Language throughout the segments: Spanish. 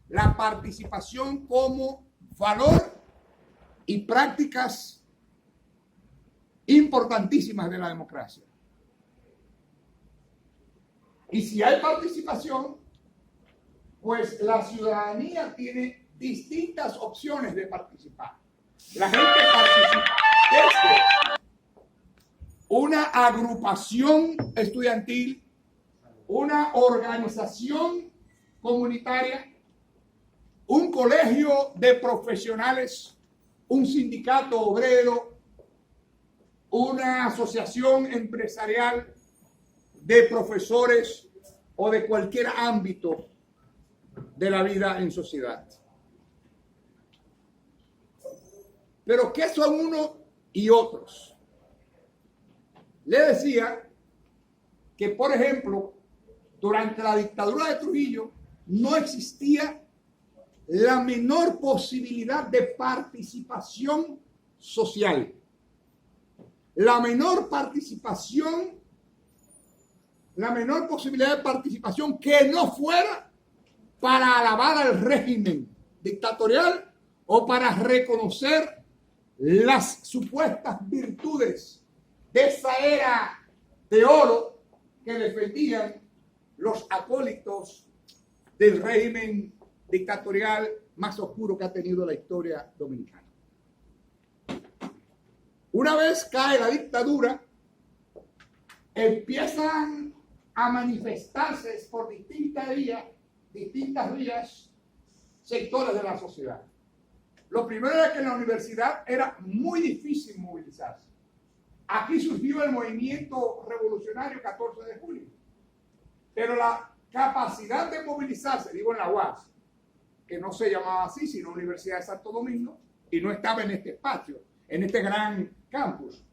la participación como valor y prácticas importantísimas de la democracia. Y si hay participación, pues la ciudadanía tiene distintas opciones de participar. La gente participa desde una agrupación estudiantil, una organización comunitaria, un colegio de profesionales, un sindicato obrero, una asociación empresarial de profesores o de cualquier ámbito de la vida en sociedad. Pero ¿qué son unos y otros? Le decía que, por ejemplo, durante la dictadura de Trujillo no existía la menor posibilidad de participación social. La menor posibilidad de participación que no fuera para alabar al régimen dictatorial o para reconocer las supuestas virtudes de esa era de oro que defendían los acólitos del régimen dictatorial más oscuro que ha tenido la historia dominicana. Una vez cae la dictadura, empiezan a manifestarse por distintas vías sectores de la sociedad. Lo primero era que en la universidad era muy difícil movilizarse. Aquí surgió el movimiento revolucionario 14 de julio, pero la capacidad de movilizarse, digo en la UAS, que no se llamaba así, sino Universidad de Santo Domingo, y no estaba en este espacio, en este gran campus.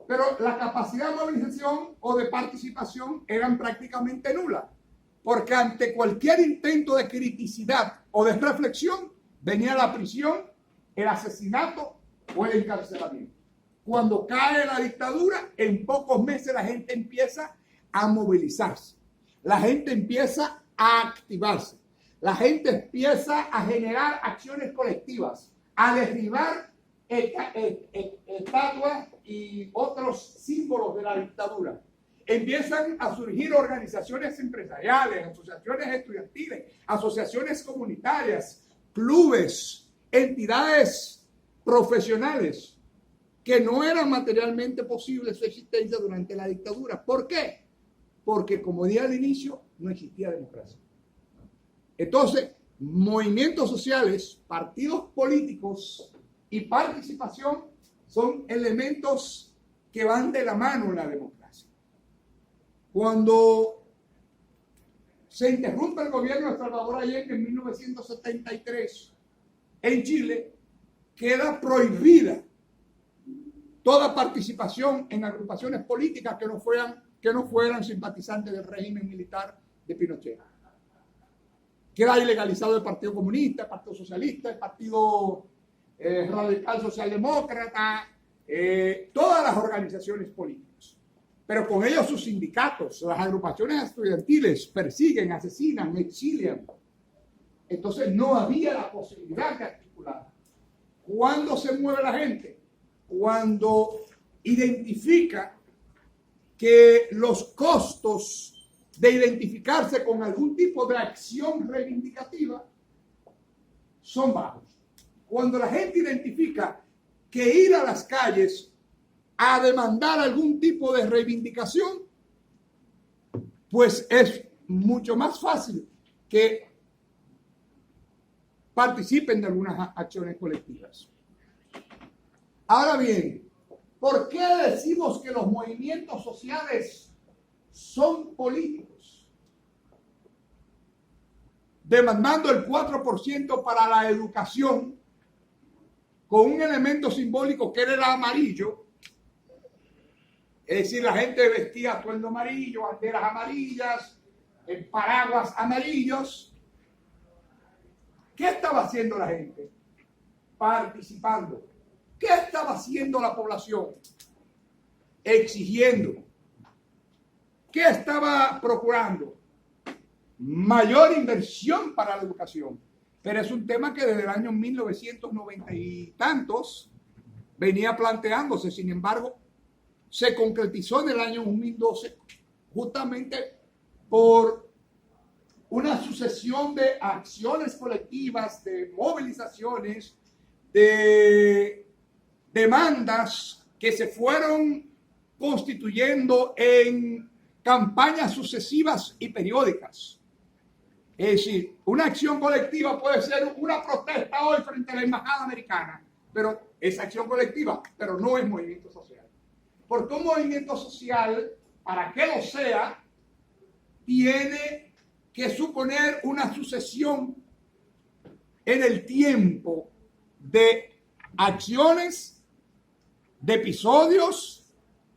Pero la capacidad de movilización o de participación eran prácticamente nulas, porque ante cualquier intento de criticidad o de reflexión, venía la prisión, el asesinato o el encarcelamiento. Cuando cae la dictadura, en pocos meses la gente empieza a movilizarse. La gente empieza a activarse. La gente empieza a generar acciones colectivas, a derribar estatuas y otros símbolos de la dictadura. Empiezan a surgir organizaciones empresariales, asociaciones estudiantiles, asociaciones comunitarias, clubes, entidades profesionales que no eran materialmente posible su existencia durante la dictadura. ¿Por qué? Porque, como dije al inicio, no existía democracia. Entonces, movimientos sociales, partidos políticos y participación son elementos que van de la mano en la democracia. Cuando se interrumpe el gobierno de Salvador Allende en 1973, en Chile, queda prohibida toda participación en agrupaciones políticas que no fueran simpatizantes del régimen militar de Pinochet. Queda ilegalizado el Partido Comunista, el Partido Socialista, el Partido Radical Socialdemócrata, todas las organizaciones políticas. Pero con ellos sus sindicatos, las agrupaciones estudiantiles persiguen, asesinan, exilian. Entonces no había la posibilidad de articular. ¿Cuándo se mueve la gente? Cuando identifica que los costos de identificarse con algún tipo de acción reivindicativa son bajos. Cuando la gente identifica que ir a las calles a demandar algún tipo de reivindicación, pues es mucho más fácil que participen de algunas acciones colectivas. Ahora bien, ¿por qué decimos que los movimientos sociales son políticos? Demandando el 4% para la educación, con un elemento simbólico que era el amarillo, es decir, la gente vestía atuendo amarillo, banderas amarillas, paraguas amarillos. ¿Qué estaba haciendo la gente? Participando. ¿Qué estaba haciendo la población? Exigiendo. ¿Qué estaba procurando? mayor inversión para la educación. Pero es un tema que desde el año 1990 y tantos venía planteándose. Sin embargo, se concretizó en el año 2012 justamente por una sucesión de acciones colectivas, de movilizaciones, de demandas que se fueron constituyendo en campañas sucesivas y periódicas. Es decir, una acción colectiva puede ser una protesta hoy frente a la embajada americana, pero es acción colectiva, pero no es movimiento social. Porque un movimiento social, para que lo sea, tiene que suponer una sucesión en el tiempo de acciones, de episodios,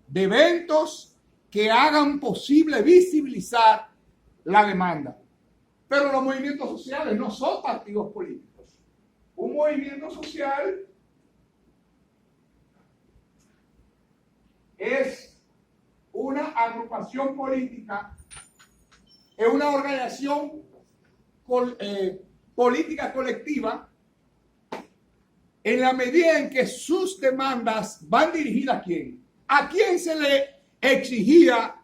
de eventos que hagan posible visibilizar la demanda. Pero los movimientos sociales no son partidos políticos. Un movimiento social es una agrupación política, es una organización política colectiva en la medida en que sus demandas van dirigidas ¿a quién? ¿A quién se le exigía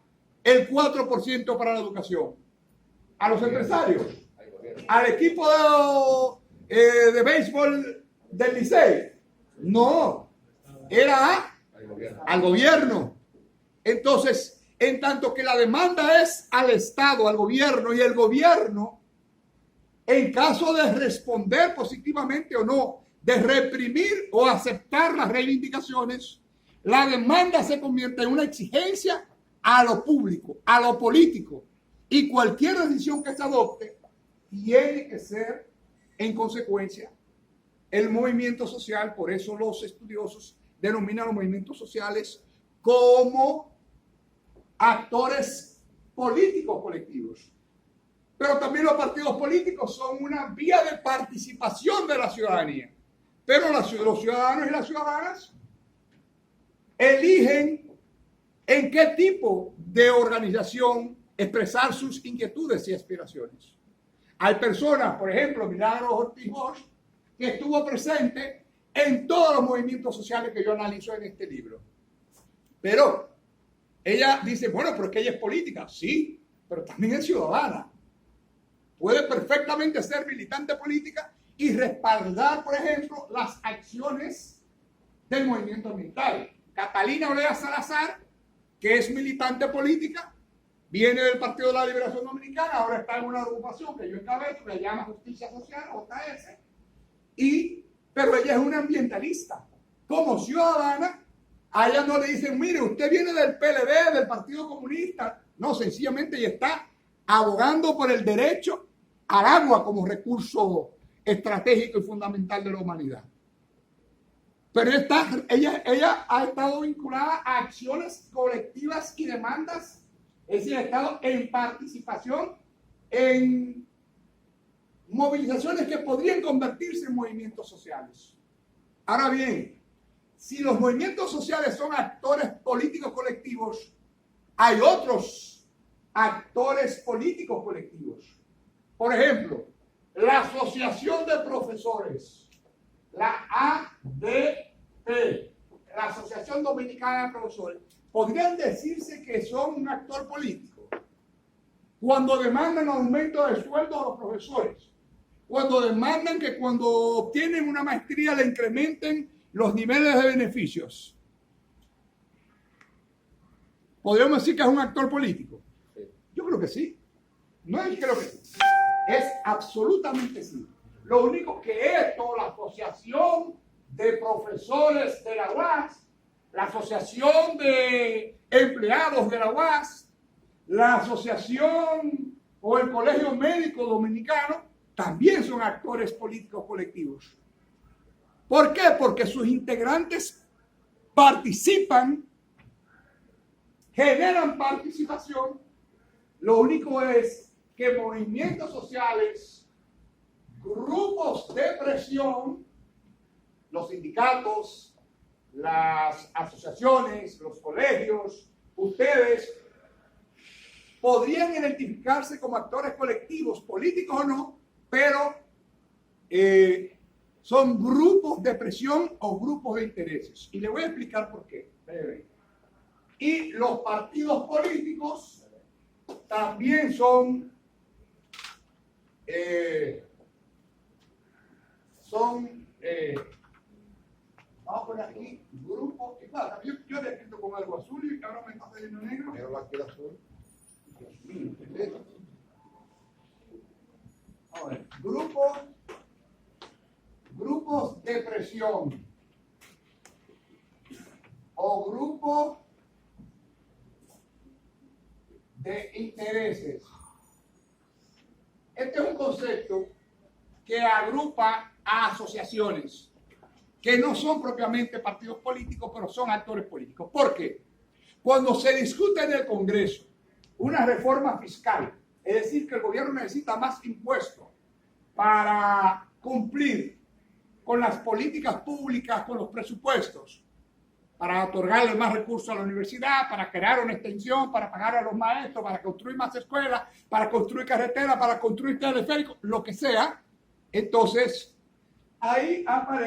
el 4% para la educación? ¿A los empresarios? ¿Al equipo de béisbol del Licey? No, era al gobierno. Entonces, en tanto que la demanda es al Estado, al gobierno, y el gobierno, en caso de responder positivamente o no, de reprimir o aceptar las reivindicaciones, la demanda se convierte en una exigencia a lo público, a lo político, y cualquier decisión que se adopte tiene que ser, en consecuencia, el movimiento social. Por eso los estudiosos denominan los movimientos sociales como actores políticos colectivos. Pero también los partidos políticos son una vía de participación de la ciudadanía. Pero los ciudadanos y las ciudadanas eligen en qué tipo de organización expresar sus inquietudes y aspiraciones. Hay personas, por ejemplo, Milagros Ortiz Bosch, que estuvo presente en todos los movimientos sociales que yo analizo en este libro. Pero ella dice, bueno, pero es que ella es política. Sí, pero también es ciudadana. Puede perfectamente ser militante política y respaldar, por ejemplo, las acciones del movimiento ambiental. Catalina Olea Salazar, que es militante política, viene del Partido de la Liberación Dominicana, ahora está en una agrupación que yo encabezo, que se llama Justicia Social, JS, pero ella es una ambientalista. Como ciudadana, a ella no le dicen, mire, usted viene del PLD, del Partido Comunista. No, sencillamente ella está abogando por el derecho al agua como recurso estratégico y fundamental de la humanidad. Pero ella ha estado vinculada a acciones colectivas y demandas, es decir, ha estado en participación en movilizaciones que podrían convertirse en movimientos sociales. Ahora bien, si los movimientos sociales son actores políticos colectivos, hay otros actores políticos colectivos. Por ejemplo, la Asociación de Profesores, la ADP, la Asociación Dominicana de Profesores, podrían decirse que son un actor político cuando demandan aumento de sueldo a los profesores, cuando demandan que cuando obtienen una maestría le incrementen los niveles de beneficios. ¿Podríamos decir que es un actor político? Yo creo que sí. No es creo que sí. Es absolutamente sí. Lo único que esto, la Asociación de Profesores de la UAS, la Asociación de Empleados de la UAS, la Asociación o el Colegio Médico Dominicano, también son actores políticos colectivos. ¿Por qué? Porque sus integrantes participan, generan participación. Lo único es que movimientos sociales, grupos de presión, los sindicatos, las asociaciones, los colegios, ustedes podrían identificarse como actores colectivos, políticos o no, pero son grupos de presión o grupos de intereses. Y le voy a explicar por qué. Y los partidos políticos también son vamos a poner aquí grupos. Y claro, yo le escrito con algo azul y ahora me está saliendo negro. Pero aquí el azul. Dios mío, ¿qué es esto? A ver, grupos de presión o grupos de intereses. Este es un concepto que agrupa a asociaciones que no son propiamente partidos políticos, pero son actores políticos. ¿Por qué? Cuando se discute en el Congreso una reforma fiscal, es decir, que el gobierno necesita más impuestos para cumplir con las políticas públicas, con los presupuestos, para otorgarle más recursos a la universidad, para crear una extensión, para pagar a los maestros, para construir más escuelas, para construir carreteras, para construir teleféricos, lo que sea. Entonces, ahí aparece